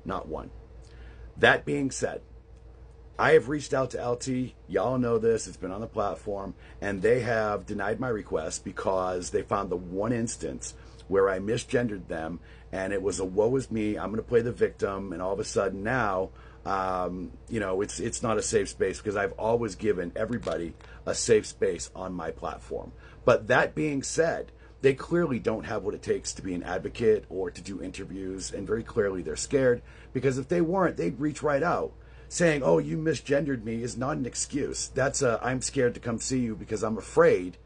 Not one. That being said, I have reached out to LT. Y'all know this. It's been on the platform. And they have denied my request because they found the one instance where I misgendered them. And it was a woe is me. I'm going to play the victim. And all of a sudden now, it's not a safe space because I've always given everybody a safe space on my platform. But that being said, they clearly don't have what it takes to be an advocate or to do interviews. And very clearly they're scared because if they weren't, they'd reach right out. Saying, oh, you misgendered me is not an excuse. That's I'm scared to come see you because I'm afraid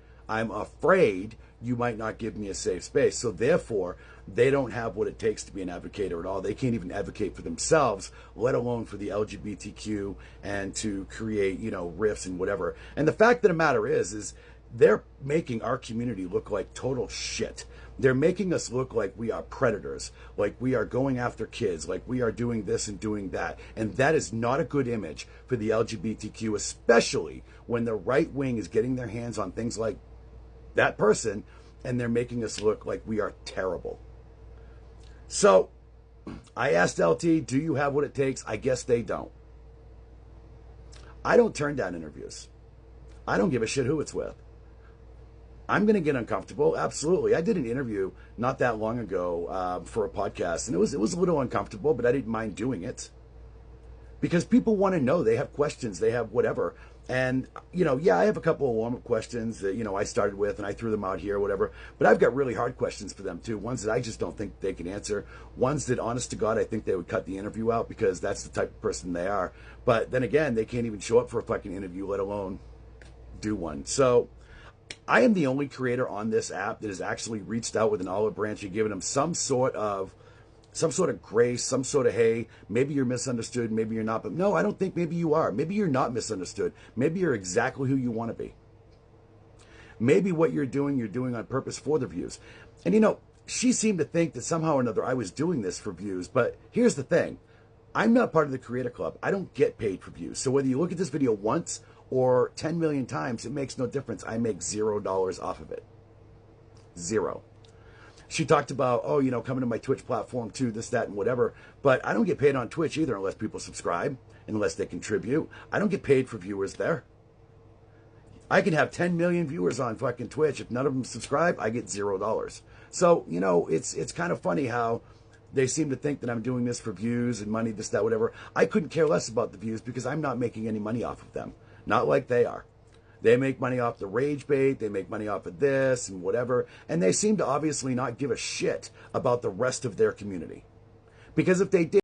you might not give me a safe space. So therefore, they don't have what it takes to be an advocate at all. They can't even advocate for themselves, let alone for the LGBTQ and to create, rifts and whatever. And the fact of the matter is they're making our community look like total shit. They're making us look like we are predators, like we are going after kids, like we are doing this and doing that. And that is not a good image for the LGBTQ, especially when the right wing is getting their hands on things like that person and they're making us look like we are terrible. So I asked LT, do you have what it takes? I guess they don't. I don't turn down interviews. I don't give a shit who it's with. I'm going to get uncomfortable. Absolutely. I did an interview not that long ago for a podcast, and it was a little uncomfortable, but I didn't mind doing it because people want to know. They have questions. They have whatever. And, I have a couple of warm-up questions that, I started with, and I threw them out here or whatever. But I've got really hard questions for them, too. Ones that I just don't think they can answer. Ones that, honest to God, I think they would cut the interview out because that's the type of person they are. But then again, they can't even show up for a fucking interview, let alone do one. So I am the only creator on this app that has actually reached out with an olive branch and given them some sort of grace, some sort of, hey, maybe you're misunderstood, maybe you're not. But no, I don't think maybe you are. Maybe you're not misunderstood. Maybe you're exactly who you want to be. Maybe what you're doing on purpose for the views. And she seemed to think that somehow or another I was doing this for views. But here's the thing. I'm not part of the Creator Club. I don't get paid for views. So whether you look at this video once or 10 million times, it makes no difference. I make $0 off of it. Zero. She talked about, coming to my Twitch platform too, this, that, and whatever. But I don't get paid on Twitch either unless people subscribe, unless they contribute. I don't get paid for viewers there. I can have 10 million viewers on fucking Twitch. If none of them subscribe, I get $0. So, it's kind of funny how they seem to think that I'm doing this for views and money, this, that, whatever. I couldn't care less about the views because I'm not making any money off of them. Not like they are. They make money off the rage bait. They make money off of this and whatever. And they seem to obviously not give a shit about the rest of their community. Because if they did,